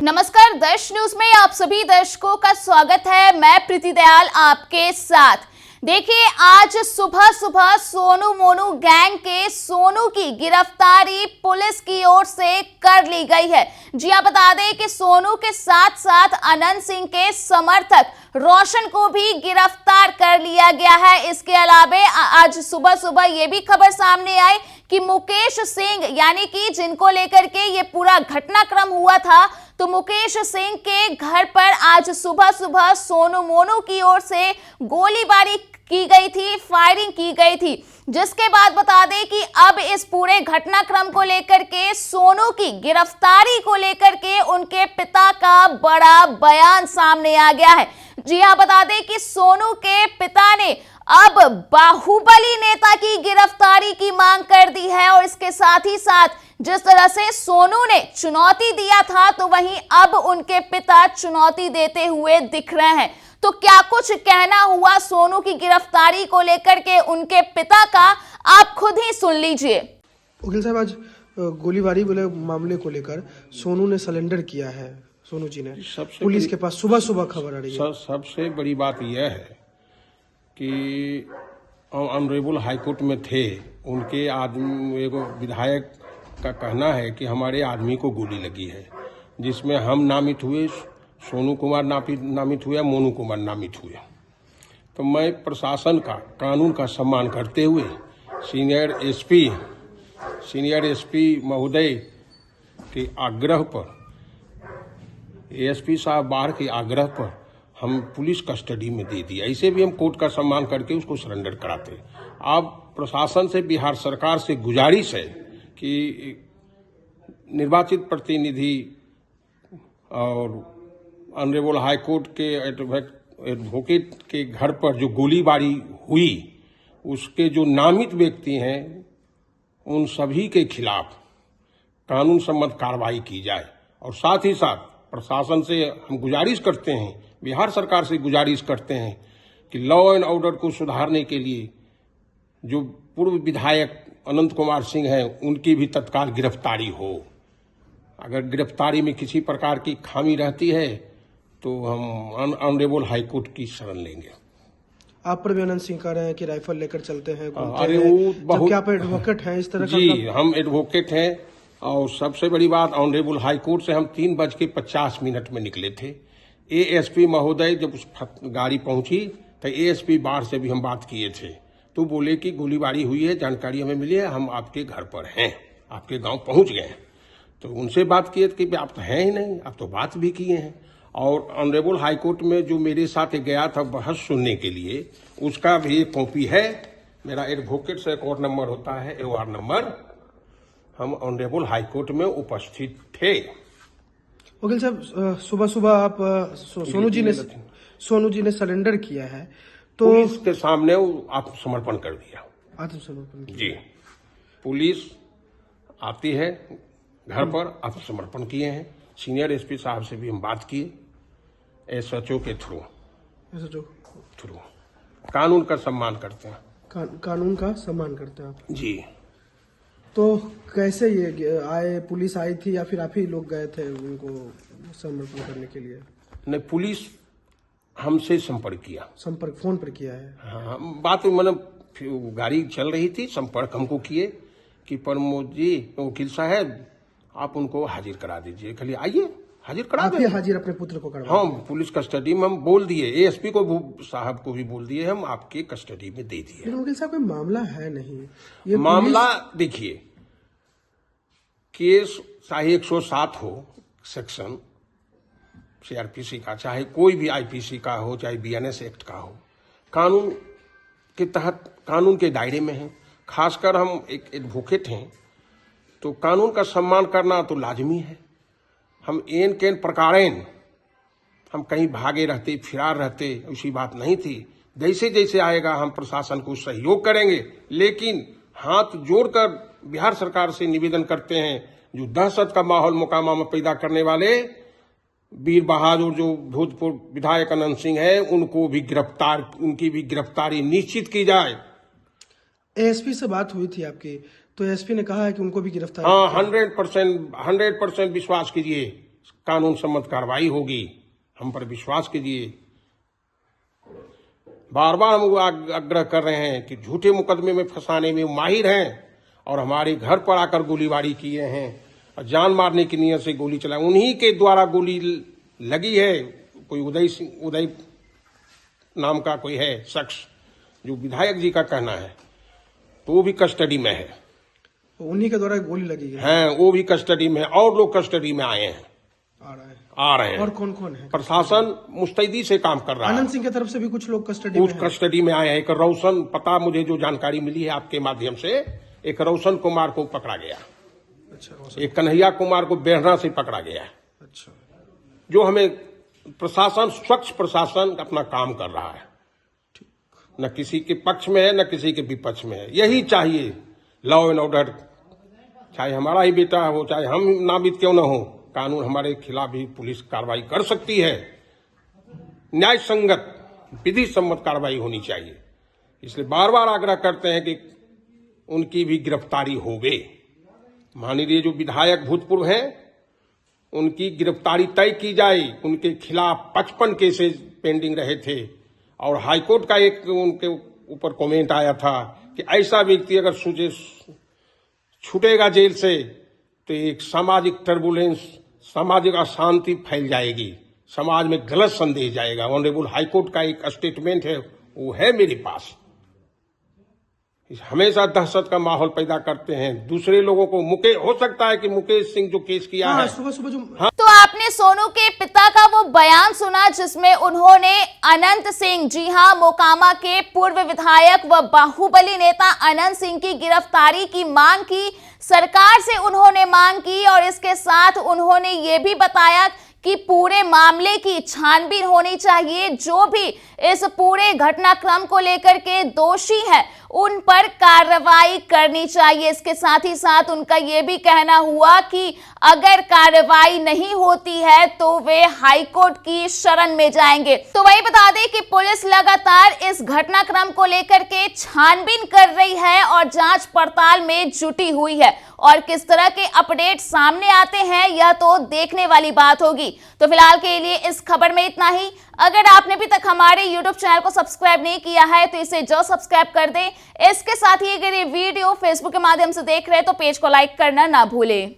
नमस्कार, दर्श न्यूज में आप सभी दर्शकों का स्वागत है। मैं प्रीति दयाल आपके साथ। देखिए, आज सुबह सुबह सोनू मोनू गैंग के सोनू की गिरफ्तारी पुलिस की ओर से कर ली गई है। जी हां, बता दें कि सोनू के साथ साथ अनंत सिंह के समर्थक रोशन को भी गिरफ्तार कर लिया गया है। इसके अलावा आज सुबह सुबह ये भी खबर सामने आई कि मुकेश सिंह, यानी कि जिनको लेकर के ये पूरा घटनाक्रम हुआ था, तो मुकेश सिंह के घर पर आज सुबह सुबह सोनू मोनू की ओर से गोलीबारी की गई थी, फायरिंग की गई थी। जिसके बाद बता दें कि अब इस पूरे घटनाक्रम को लेकर के सोनू की गिरफ्तारी को लेकर के उनके पिता का बड़ा बयान सामने आ गया है। जी हां, बता दें कि सोनू के पिता ने अब बाहुबली नेता की गिरफ्तारी की मांग कर दी है और इसके साथ ही साथ जिस तरह से सोनू ने चुनौती दिया था, तो वहीं अब उनके पिता चुनौती देते हुए दिख रहे हैं। तो क्या कुछ कहना हुआ सोनू की गिरफ्तारी को लेकर के उनके पिता का, आप खुद ही सुन लीजिए। वकील साहब, आज गोलीबारी वाले मामले को लेकर सोनू ने सरेंडर किया है। सोनू जी ने पुलिस के पास सुबह सुबह खबर आ रही है। सबसे बड़ी बात यह है कि ऑनरेबल हाईकोर्ट में थे, उनके आदमी, एगो विधायक का कहना है कि हमारे आदमी को गोली लगी है, जिसमें हम नामित हुए, सोनू कुमार नामित हुए, मोनू कुमार नामित हुए। तो मैं प्रशासन का, कानून का सम्मान करते हुए सीनियर एसपी महोदय के आग्रह पर, एएसपी साहब बाहर के आग्रह पर हम पुलिस कस्टडी में दे दिया। ऐसे भी हम कोर्ट का सम्मान करके उसको सरेंडर कराते। अब प्रशासन से, बिहार सरकार से गुजारिश है कि निर्वाचित प्रतिनिधि और ऑनरेबल हाईकोर्ट के एडवोकेट के घर पर जो गोलीबारी हुई, उसके जो नामित व्यक्ति हैं, उन सभी के खिलाफ कानून सम्मत कार्रवाई की जाए। और साथ ही साथ प्रशासन से हम गुजारिश करते हैं, बिहार सरकार से गुजारिश करते हैं कि लॉ एंड ऑर्डर को सुधारने के लिए जो पूर्व विधायक अनंत कुमार सिंह हैं, उनकी भी तत्काल गिरफ्तारी हो। अगर गिरफ्तारी में किसी प्रकार की खामी रहती है तो हम ऑनरेबल हाईकोर्ट की शरण लेंगे। आप पर भी अनंत सिंह कह रहे हैं कि राइफल लेकर चलते हैं, अरे वो बहुत, क्या आप एडवोकेट हैं इस तरह का? जी, हम एडवोकेट हैं। और सबसे बड़ी बात, ऑनरेबल हाईकोर्ट से हम 3:50 में निकले थे। एएसपी महोदय जब उस गाड़ी पहुंची तो एएसपी बाहर से भी हम बात किए थे, तो बोले कि गोलीबारी हुई है, जानकारी हमें मिली है, हम आपके घर पर हैं, आपके गांव पहुंच गए। तो उनसे बात किए कि आप तो हैं ही नहीं, आप तो बात भी किए हैं। और ऑनरेबल हाईकोर्ट में जो मेरे साथ गया था बहस सुनने के लिए, उसका भी एक कॉपी है। मेरा एडवोकेट से कोर्ट नंबर होता है, AOR नंबर। हम ऑनरेबल हाईकोर्ट में उपस्थित थे। वकील साहब, सुबह सुबह आप सोनू जी ने सरेंडर किया है, तो पुलिस के सामने आत्मसमर्पण कर दिया। आत्मसमर्पण? जी, पुलिस आती है घर पर, आत्मसमर्पण किए हैं। सीनियर एसपी साहब से भी हम बात किए, SHO के थ्रू कानून का सम्मान करते हैं। कानून का सम्मान करते हैं आप? जी। तो कैसे ये आए? पुलिस आई थी या फिर आप ही लोग गए थे उनको समर्पण करने के लिए? नहीं, पुलिस हमसे संपर्क किया। संपर्क फोन पर किया है? हाँ, बात मतलब गाड़ी चल रही थी, संपर्क हमको किए कि प्रमोद जी, वकील साहब, आप उनको हाजिर करा दीजिए। खाली आइए, हाजिर करा दें। हाजिर अपने पुत्र को करवा? हाँ, पुलिस कस्टडी में हम बोल दिए, एएसपी को साहब को भी बोल दिए, हम आपके कस्टडी में दे दिए। वकील साहब, कोई मामला है नहीं ये? मामला देखिए, केस चाहे 107 हो सेक्शन CRPC का, चाहे कोई भी IPC का हो, चाहे BNS एक्ट का हो, कानून के तहत, कानून के दायरे में है। खासकर हम एक एडवोकेट हैं, तो कानून का सम्मान करना तो लाजमी है। हम एन केन प्रकारेण हम कहीं भागे रहते, फिरार रहते, ऐसी बात नहीं थी। जैसे जैसे आएगा हम प्रशासन को सहयोग करेंगे, लेकिन हाथ जोड़कर बिहार सरकार से निवेदन करते हैं, जो दहशत का माहौल मोकामा में पैदा करने वाले वीर बहादुर जो भूतपूर्व विधायक अनंत सिंह है, उनको भी उनकी भी गिरफ्तारी निश्चित की जाए। एएसपी से बात हुई थी आपकी, तो एसपी ने कहा है कि उनको भी गिरफ्तार? हाँ, 100% विश्वास कीजिए, कानून सम्मत कार्रवाई होगी। हम पर विश्वास कीजिए। बार बार हम आग्रह कर रहे हैं कि झूठे मुकदमे में फंसाने में माहिर हैं और हमारे घर पर आकर गोलीबारी किए हैं और जान मारने की नीयत से गोली चलाई। उन्हीं के द्वारा गोली लगी है। कोई उदय नाम का कोई है शख्स, जो विधायक जी का कहना है, तो वो भी कस्टडी में है। उन्हीं के द्वारा गोली लगी है। हैं, वो भी कस्टडी में है और लोग कस्टडी में आए हैं, आ रहे हैं। और कौन कौन है? प्रशासन मुस्तैदी से काम कर रहा है। आनंद सिंह की तरफ से भी कुछ लोग कस्टडी में हैं। कस्टडी में आए हैं। एक रोशन, पता मुझे जो जानकारी मिली है आपके माध्यम से, एक रोशन कुमार को पकड़ा गया। अच्छा। एक कन्हैया कुमार को बेहरा से पकड़ा गया। अच्छा। जो हमें प्रशासन, स्वच्छ प्रशासन अपना काम कर रहा है, न किसी के पक्ष में है न किसी के विपक्ष में है। यही चाहिए लॉ एंड ऑर्डर। चाहे हमारा ही बेटा हो, चाहे हम नामित क्यों न हो, कानून हमारे खिलाफ भी पुलिस कार्रवाई कर सकती है। न्याय संगत, विधि सम्मत कार्रवाई होनी चाहिए। इसलिए बार बार आग्रह करते हैं कि उनकी भी गिरफ्तारी होवे। माननीय जो विधायक भूतपूर्व हैं, उनकी गिरफ्तारी तय की जाए। उनके खिलाफ 55 केसेस पेंडिंग रहे थे और हाईकोर्ट का एक उनके ऊपर कमेंट आया था कि ऐसा व्यक्ति अगर छूटेगा जेल से तो एक सामाजिक टर्बुलेंस, सामाजिक अशांति फैल जाएगी, समाज में गलत संदेश जाएगा। ऑनरेबल हाईकोर्ट का एक स्टेटमेंट है, वो है मेरे पास। हमेशा दहशत का माहौल पैदा करते हैं। दूसरे लोगों को हो सकता है कि मुकेश सिंह जो केस किया है, सुबह सुबह जो तो आपने सोनू के पिता का वो बयान सुना जिसमें उन्होंने अनंत सिंह, जी हां, मोकामा के पूर्व विधायक व बाहुबली नेता अनंत सिंह की गिरफ्तारी की मांग की। सरकार से उन्होंने मांग की और इसके साथ उन्होंने ये भी बताया कि पूरे मामले की छानबीन होनी चाहिए। जो भी इस पूरे घटनाक्रम को लेकर के दोषी है उन पर कार्रवाई करनी चाहिए। इसके साथ ही साथ उनका यह भी कहना हुआ कि अगर कार्रवाई नहीं होती है तो वे हाईकोर्ट की शरण में जाएंगे। तो वही बता दें कि पुलिस लगातार इस घटनाक्रम को लेकर के छानबीन कर रही है और जांच पड़ताल में जुटी हुई है और किस तरह के अपडेट सामने आते हैं यह तो देखने वाली बात होगी। तो फिलहाल के लिए इस खबर में इतना ही। अगर आपने अभी तक हमारे YouTube चैनल को सब्सक्राइब नहीं किया है तो इसे जो सब्सक्राइब कर दें। इसके साथ ही अगर ये वीडियो Facebook के माध्यम से देख रहे हैं तो पेज को लाइक करना ना भूलें।